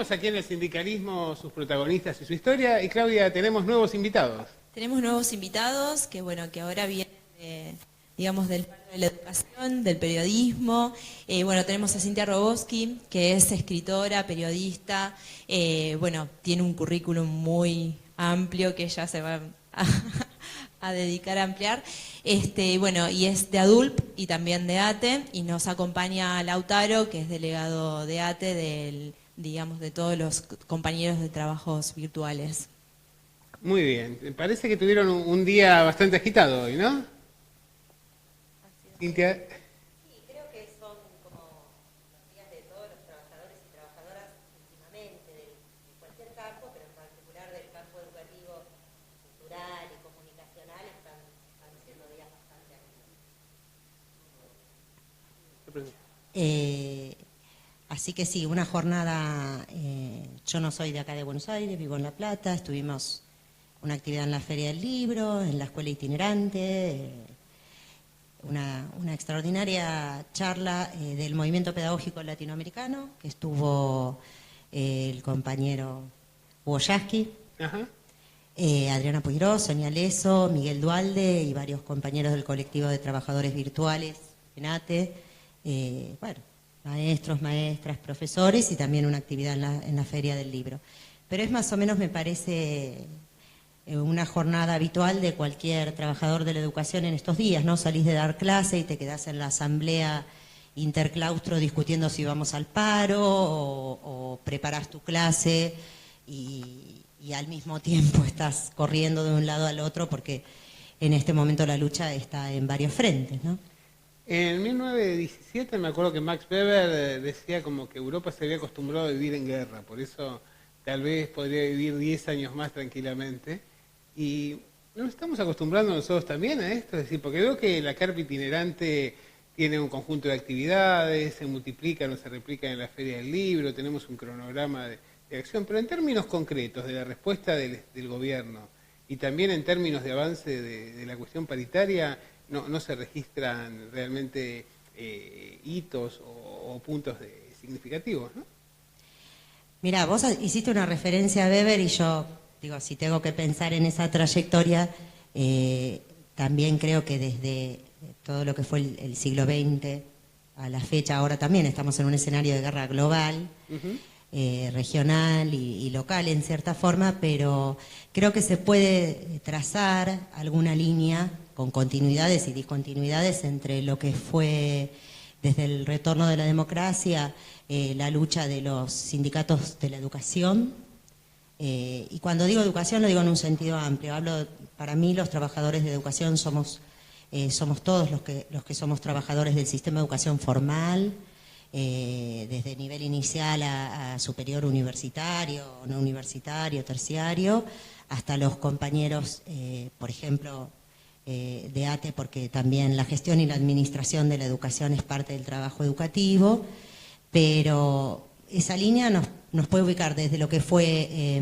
Seguimos aquí en el sindicalismo, sus protagonistas y su historia. Y Claudia, tenemos nuevos invitados. Tenemos nuevos invitados que, bueno, que ahora vienen, digamos, del palo de la educación, del periodismo. Bueno, tenemos a Cintia Rogoski, que es escritora, periodista. Bueno, tiene un currículum muy amplio que ella se va a dedicar a ampliar. Bueno, y es de ADULP y también de ATE, y nos acompaña Lautaro, que es delegado de ATE, digamos, de todos los compañeros de trabajos virtuales. Muy bien. Parece que tuvieron un día bastante agitado hoy, ¿no? Cintia. Sí, creo que son como los días de todos los trabajadores y trabajadoras últimamente, de cualquier campo, pero en particular del campo educativo, cultural y comunicacional, están siendo días bastante activos. Así que sí, una jornada, yo no soy de acá de Buenos Aires, vivo en La Plata, estuvimos una actividad en la Feria del Libro, en la Escuela Itinerante, una extraordinaria charla del movimiento pedagógico latinoamericano, que estuvo el compañero Hugo Yasky, Adriana Puigros, Sonia Leso, Miguel Dualde y varios compañeros del colectivo de trabajadores virtuales en ATE, bueno, maestros, maestras, profesores, y también una actividad en la Feria del Libro. Pero es más o menos, me parece, una jornada habitual de cualquier trabajador de la educación en estos días, ¿no? Salís de dar clase y te quedás en la asamblea interclaustro discutiendo si vamos al paro o preparás tu clase y al mismo tiempo estás corriendo de un lado al otro porque en este momento la lucha está en varios frentes, ¿no? En 1917 me acuerdo que Max Weber decía como que Europa se había acostumbrado a vivir en guerra, por eso tal vez podría vivir 10 años más tranquilamente. Y nos estamos acostumbrando nosotros también a esto, es decir, porque veo que la carpa itinerante tiene un conjunto de actividades, se multiplican o se replican en la Feria del Libro, tenemos un cronograma de acción, pero en términos concretos de la respuesta del gobierno y también en términos de avance de la cuestión paritaria, no se registran realmente hitos o puntos significativos, ¿no? Mira, vos hiciste una referencia a Weber y yo, digo, si tengo que pensar en esa trayectoria, también creo que desde todo lo que fue el siglo XX a la fecha, ahora también estamos en un escenario de guerra global, regional y local en cierta forma, pero creo que se puede trazar alguna línea con continuidades y discontinuidades entre lo que fue desde el retorno de la democracia, la lucha de los sindicatos de la educación, y cuando digo educación lo digo en un sentido amplio. Para mí los trabajadores de educación somos todos los que somos trabajadores del sistema de educación formal, desde nivel inicial a superior universitario, no universitario, terciario, hasta los compañeros, por ejemplo, de ATE, porque también la gestión y la administración de la educación es parte del trabajo educativo, pero esa línea nos puede ubicar desde lo que fue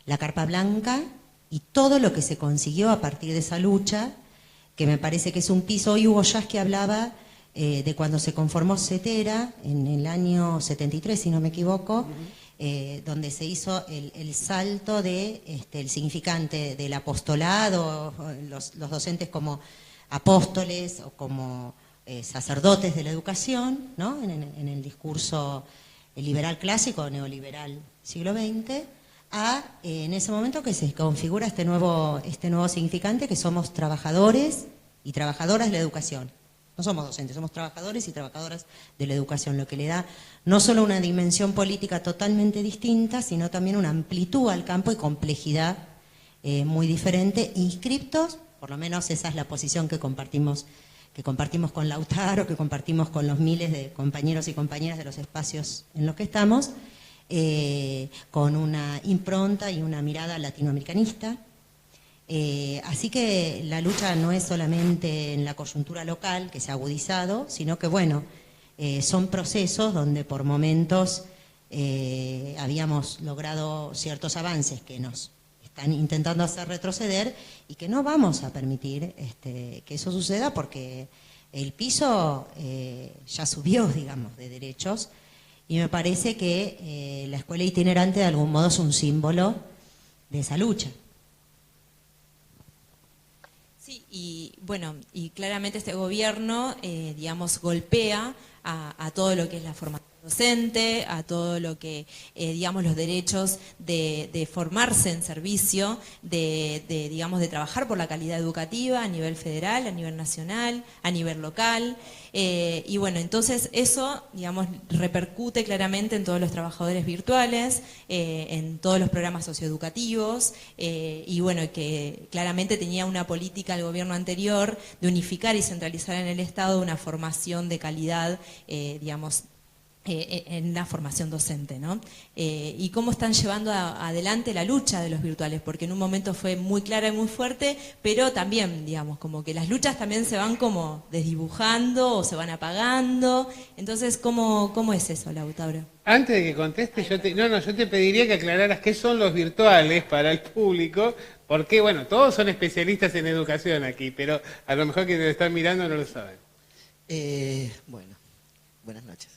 la Carpa Blanca y todo lo que se consiguió a partir de esa lucha, que me parece que es un piso. Hoy Hugo Yasky hablaba de cuando se conformó CETERA, en el año 73, si no me equivoco, donde se hizo el salto de el significante del apostolado, los docentes como apóstoles o como sacerdotes de la educación, ¿no? En el discurso liberal clásico, neoliberal siglo XX, en ese momento que se configura este nuevo significante, que somos trabajadores y trabajadoras de la educación. No somos docentes, somos trabajadores y trabajadoras de la educación, lo que le da no solo una dimensión política totalmente distinta, sino también una amplitud al campo y complejidad muy diferente, inscriptos, por lo menos esa es la posición que compartimos con Lautaro, que compartimos con los miles de compañeros y compañeras de los espacios en los que estamos, con una impronta y una mirada latinoamericanista. Así que la lucha no es solamente en la coyuntura local, que se ha agudizado, sino que, bueno, son procesos donde por momentos habíamos logrado ciertos avances que nos están intentando hacer retroceder y que no vamos a permitir que eso suceda, porque el piso ya subió, digamos, de derechos, Y me parece que la escuela itinerante de algún modo es un símbolo de esa lucha. Sí, y bueno, y claramente este gobierno, digamos, golpea a todo lo que es la formación docente, a todo lo que, digamos, los derechos de formarse en servicio, digamos, de trabajar por la calidad educativa a nivel federal, a nivel nacional, a nivel local. Y bueno, entonces eso, digamos, repercute claramente en todos los trabajadores virtuales, en todos los programas socioeducativos, y bueno, que claramente tenía una política el gobierno anterior de unificar y centralizar en el Estado una formación de calidad, digamos, en la formación docente, ¿no? Y cómo están llevando adelante la lucha de los virtuales, porque en un momento fue muy clara y muy fuerte, pero también, digamos, como que las luchas también se van como desdibujando o se van apagando. Entonces, ¿cómo es eso, Lautaro? Antes de que conteste, yo te pediría que aclararas qué son los virtuales para el público, porque, bueno, todos son especialistas en educación aquí, pero a lo mejor quienes lo están mirando no lo saben. Bueno, buenas noches.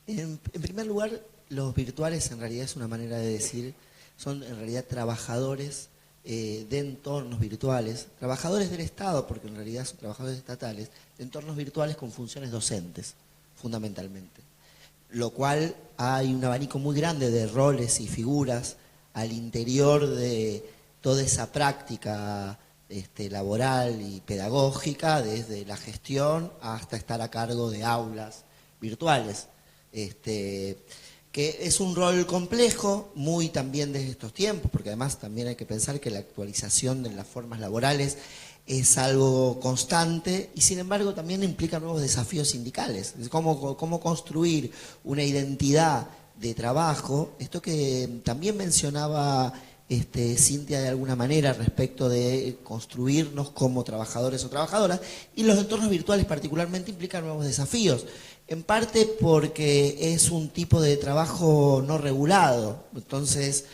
En primer lugar, los virtuales en realidad es una manera de decir, son en realidad trabajadores de entornos virtuales, trabajadores del Estado, porque en realidad son trabajadores estatales, de entornos virtuales con funciones docentes, fundamentalmente. Lo cual hay un abanico muy grande de roles y figuras al interior de toda esa práctica laboral y pedagógica, desde la gestión hasta estar a cargo de aulas virtuales. Que es un rol complejo, muy también desde estos tiempos, porque además también hay que pensar que la actualización de las formas laborales es algo constante y sin embargo también implica nuevos desafíos sindicales. Cómo construir una identidad de trabajo, esto que también mencionaba Cintia de alguna manera respecto de construirnos como trabajadores o trabajadoras, y los entornos virtuales particularmente implican nuevos desafíos. En parte porque es un tipo de trabajo no regulado, entonces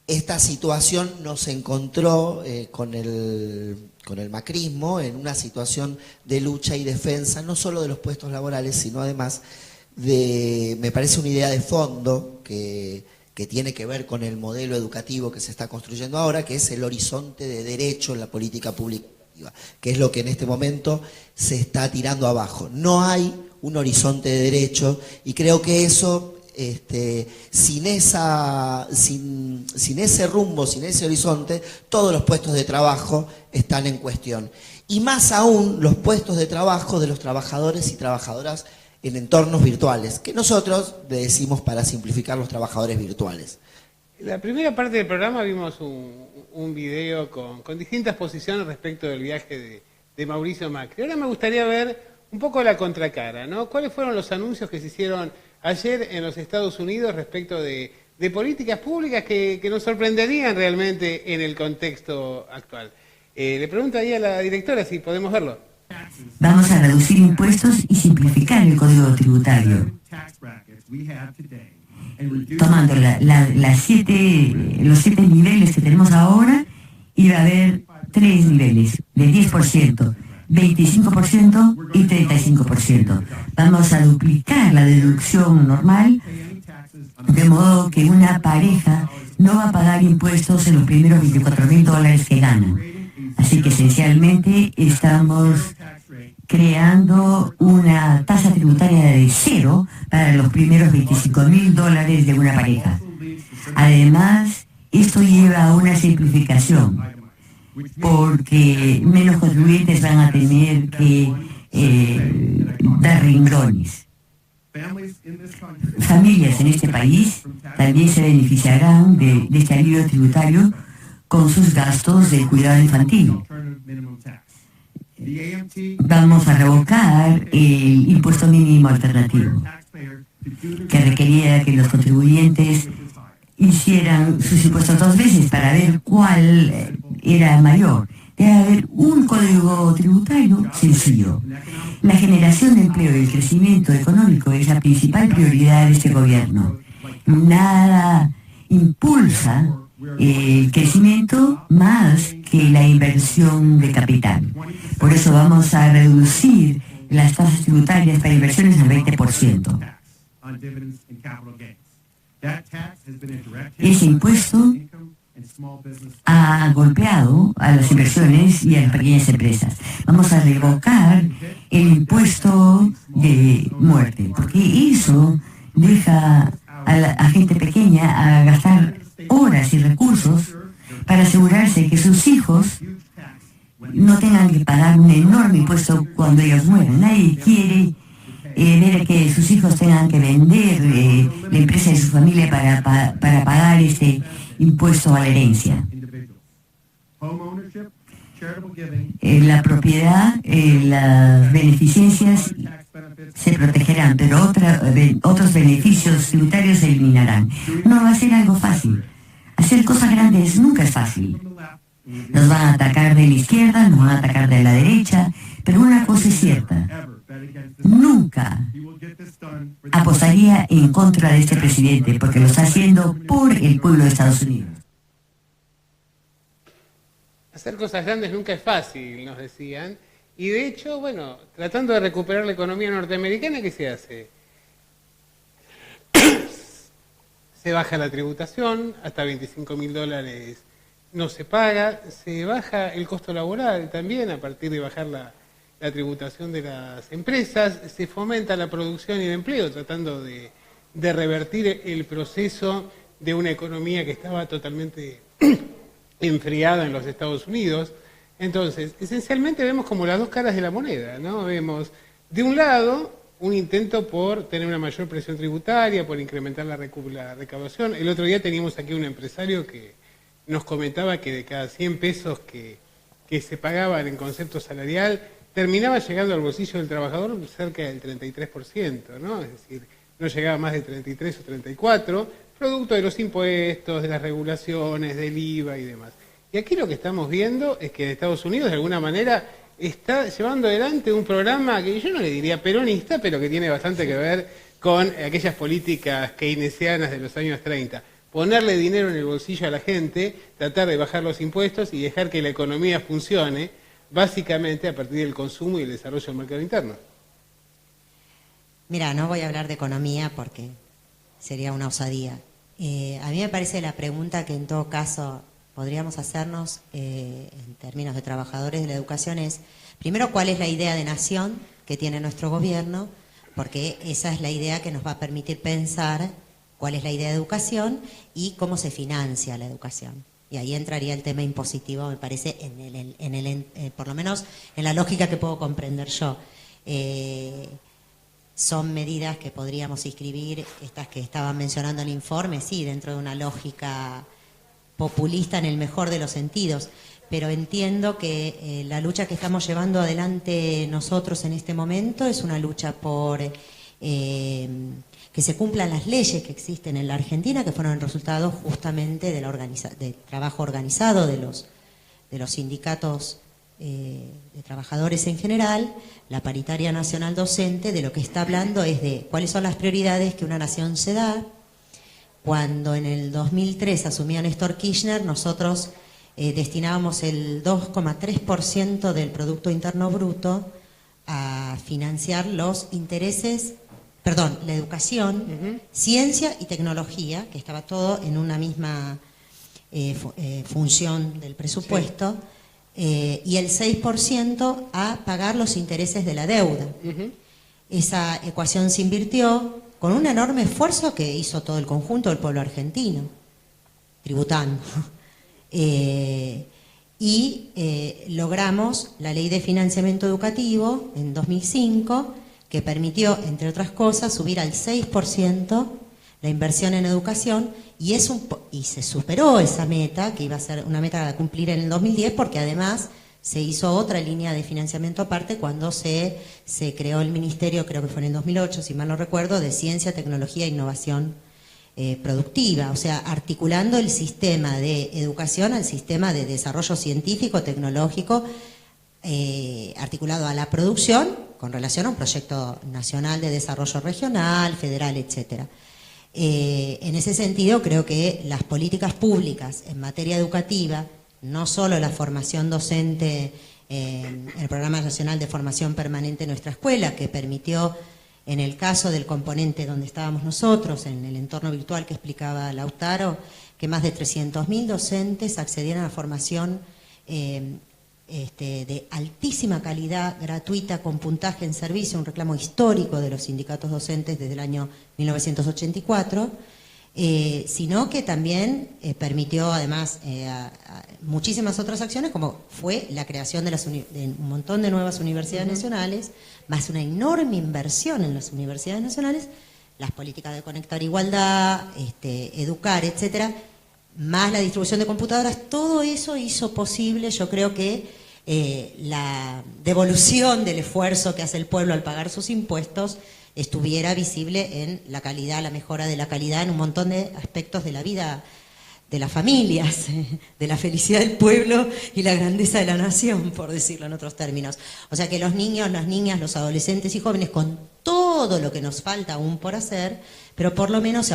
esta situación nos encontró con el macrismo en una situación de lucha y defensa, no solo de los puestos laborales, sino además de, me parece una idea de fondo que tiene que ver con el modelo educativo que se está construyendo ahora, que es el horizonte de derecho en la política pública, que es lo que en este momento se está tirando abajo. No hay un horizonte de derecho y creo que eso, sin ese rumbo, sin ese horizonte, todos los puestos de trabajo están en cuestión. Y más aún los puestos de trabajo de los trabajadores y trabajadoras en entornos virtuales, que nosotros le decimos, para simplificar, los trabajadores virtuales. En la primera parte del programa vimos un video con distintas posiciones respecto del viaje de Mauricio Macri. Ahora me gustaría ver un poco la contracara, ¿no? ¿Cuáles fueron los anuncios que se hicieron ayer en los Estados Unidos respecto de políticas públicas que nos sorprenderían realmente en el contexto actual? Le pregunto ahí a la directora si podemos verlo. Vamos a reducir impuestos y simplificar el código tributario. Tomando los 7 niveles que tenemos ahora, iba a haber 3 niveles de 10%, 25% y 35%. Vamos a duplicar la deducción normal, de modo que una pareja no va a pagar impuestos en los primeros $24,000 que ganan. Así que esencialmente estamos creando una tasa tributaria de 0 para los primeros $25,000 de una pareja. Además, esto lleva a una simplificación, porque menos contribuyentes van a tener que dar renglones. Familias en este país también se beneficiarán de este alivio tributario con sus gastos de cuidado infantil. Vamos a revocar el impuesto mínimo alternativo, que requería que los contribuyentes hicieran sus impuestos 2 veces para ver cuál era mayor. Debe haber un código tributario sencillo. La generación de empleo y el crecimiento económico es la principal prioridad de este gobierno. Nada impulsa el crecimiento más que la inversión de capital. Por eso vamos a reducir las tasas tributarias para inversiones al 20%. Ese impuesto ha golpeado a las inversiones y a las pequeñas empresas. Vamos a revocar el impuesto de muerte, porque eso deja a la gente pequeña a gastar horas y recursos para asegurarse que sus hijos no tengan que pagar un enorme impuesto cuando ellos mueran. Nadie quiere ver que sus hijos tengan que vender la empresa de su familia para pagar este impuesto a la herencia. La propiedad, las beneficencias se protegerán, pero otros beneficios tributarios se eliminarán. No va a ser algo fácil. Hacer cosas grandes nunca es fácil. Nos van a atacar de la izquierda, nos van a atacar de la derecha, pero una cosa es cierta. Nunca apostaría en contra de este presidente, porque lo está haciendo por el pueblo de Estados Unidos. Hacer cosas grandes nunca es fácil, nos decían. Y de hecho, bueno, tratando de recuperar la economía norteamericana, ¿qué se hace? Se baja la tributación, hasta $25.000 no se paga, se baja el costo laboral también a partir de bajar la tributación de las empresas, se fomenta la producción y el empleo tratando de revertir el proceso de una economía que estaba totalmente enfriada en los Estados Unidos. Entonces, esencialmente vemos como las dos caras de la moneda, ¿no? Vemos, de un lado, un intento por tener una mayor presión tributaria, por incrementar la recaudación. El otro día teníamos aquí un empresario que nos comentaba que de cada 100 pesos que se pagaban en concepto salarial, terminaba llegando al bolsillo del trabajador cerca del 33%, ¿no? Es decir, no llegaba más de 33 o 34, producto de los impuestos, de las regulaciones, del IVA y demás. Y aquí lo que estamos viendo es que en Estados Unidos, de alguna manera, está llevando adelante un programa que yo no le diría peronista, pero que tiene bastante que ver con aquellas políticas keynesianas de los años 30. Ponerle dinero en el bolsillo a la gente, tratar de bajar los impuestos y dejar que la economía funcione, básicamente a partir del consumo y el desarrollo del mercado interno. Mira, no voy a hablar de economía porque sería una osadía. A mí me parece la pregunta que en todo caso podríamos hacernos en términos de trabajadores de la educación es, primero, ¿cuál es la idea de nación que tiene nuestro gobierno? Porque esa es la idea que nos va a permitir pensar cuál es la idea de educación y cómo se financia la educación. Y ahí entraría el tema impositivo, me parece, por lo menos en la lógica que puedo comprender yo. Son medidas que podríamos inscribir, estas que estaban mencionando en el informe, sí, dentro de una lógica populista en el mejor de los sentidos, pero entiendo que la lucha que estamos llevando adelante nosotros en este momento es una lucha por que se cumplan las leyes que existen en la Argentina, que fueron el resultado justamente del trabajo organizado de los sindicatos de trabajadores en general. La paritaria nacional docente de lo que está hablando es de cuáles son las prioridades que una nación se da. Cuando en el 2003 asumía Néstor Kirchner, nosotros destinábamos el 2,3% del Producto Interno Bruto a financiar los intereses, la educación, ciencia y tecnología, que estaba todo en una misma función del presupuesto, sí. Y el 6% a pagar los intereses de la deuda. Esa ecuación se invirtió con un enorme esfuerzo que hizo todo el conjunto del pueblo argentino, tributando. Logramos la Ley de Financiamiento Educativo en 2005, que permitió, entre otras cosas, subir al 6% la inversión en educación, y se superó esa meta, que iba a ser una meta a cumplir en el 2010, porque además se hizo otra línea de financiamiento aparte cuando se creó el ministerio, creo que fue en el 2008, si mal no recuerdo, de Ciencia, Tecnología e Innovación Productiva, o sea, articulando el sistema de educación al sistema de desarrollo científico, tecnológico, articulado a la producción con relación a un proyecto nacional de desarrollo regional, federal, etcétera. En ese sentido, creo que las políticas públicas en materia educativa, no solo la formación docente, el Programa Nacional de Formación Permanente en nuestra escuela, que permitió En el caso del componente donde estábamos nosotros, en el entorno virtual que explicaba Lautaro, que más de 300.000 docentes accedieron a formación de altísima calidad, gratuita, con puntaje en servicio, un reclamo histórico de los sindicatos docentes desde el año 1984, sino que también permitió además muchísimas otras acciones, como fue la creación de un montón de nuevas universidades nacionales, más una enorme inversión en las universidades nacionales, las políticas de conectar igualdad, educar, etcétera, más la distribución de computadoras. Todo eso hizo posible, yo creo que la devolución del esfuerzo que hace el pueblo al pagar sus impuestos estuviera visible en la calidad, la mejora de la calidad en un montón de aspectos de la vida de las familias, de la felicidad del pueblo y la grandeza de la nación, por decirlo en otros términos. O sea que los niños, las niñas, los adolescentes y jóvenes, con todo lo que nos falta aún por hacer, pero por lo menos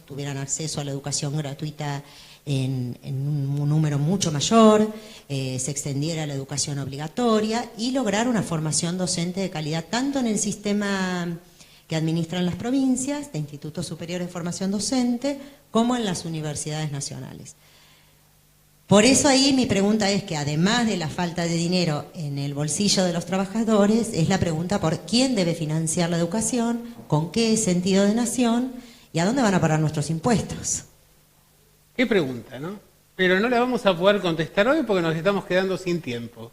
tuvieran acceso a la educación gratuita en un número mucho mayor, se extendiera la educación obligatoria y lograr una formación docente de calidad tanto en el sistema que administran las provincias, de institutos superiores de formación docente, como en las universidades nacionales. Por eso ahí mi pregunta es que, además de la falta de dinero en el bolsillo de los trabajadores, es la pregunta por quién debe financiar la educación, con qué sentido de nación y a dónde van a parar nuestros impuestos. Qué pregunta, ¿no? Pero no la vamos a poder contestar hoy porque nos estamos quedando sin tiempo.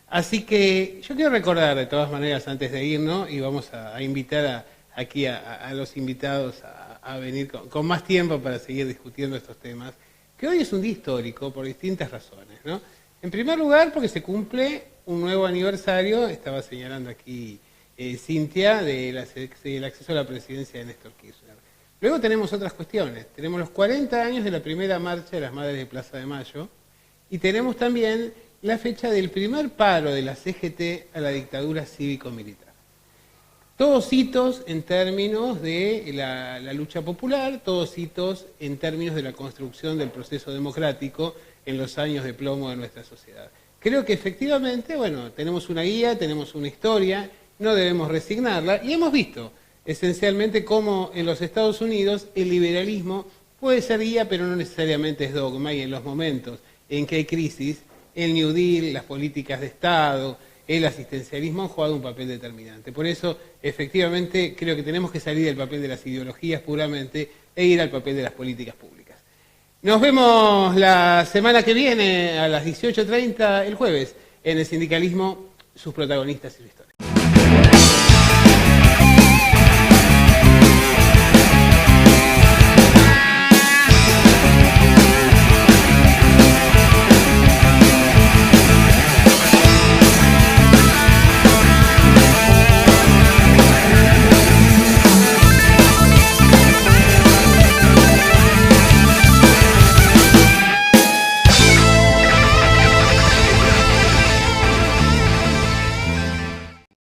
Así que yo quiero recordar de todas maneras antes de irnos, y vamos a invitar aquí a los invitados a venir con más tiempo para seguir discutiendo estos temas, que hoy es un día histórico por distintas razones, ¿no? En primer lugar porque se cumple un nuevo aniversario, estaba señalando aquí Cintia, del acceso a la presidencia de Néstor Kirchner. Luego tenemos otras cuestiones, tenemos los 40 años de la primera marcha de las Madres de Plaza de Mayo, y tenemos también la fecha del primer paro de la CGT a la dictadura cívico-militar. Todos hitos en términos de la lucha popular, todos hitos en términos de la construcción del proceso democrático en los años de plomo de nuestra sociedad. Creo que efectivamente, bueno, tenemos una guía, tenemos una historia, no debemos resignarla, y hemos visto esencialmente cómo en los Estados Unidos el liberalismo puede ser guía, pero no necesariamente es dogma, y en los momentos en que hay crisis, el New Deal, las políticas de Estado, el asistencialismo han jugado un papel determinante. Por eso, efectivamente, creo que tenemos que salir del papel de las ideologías puramente e ir al papel de las políticas públicas. Nos vemos la semana que viene a las 18:30 el jueves en El Sindicalismo, sus protagonistas y su historia.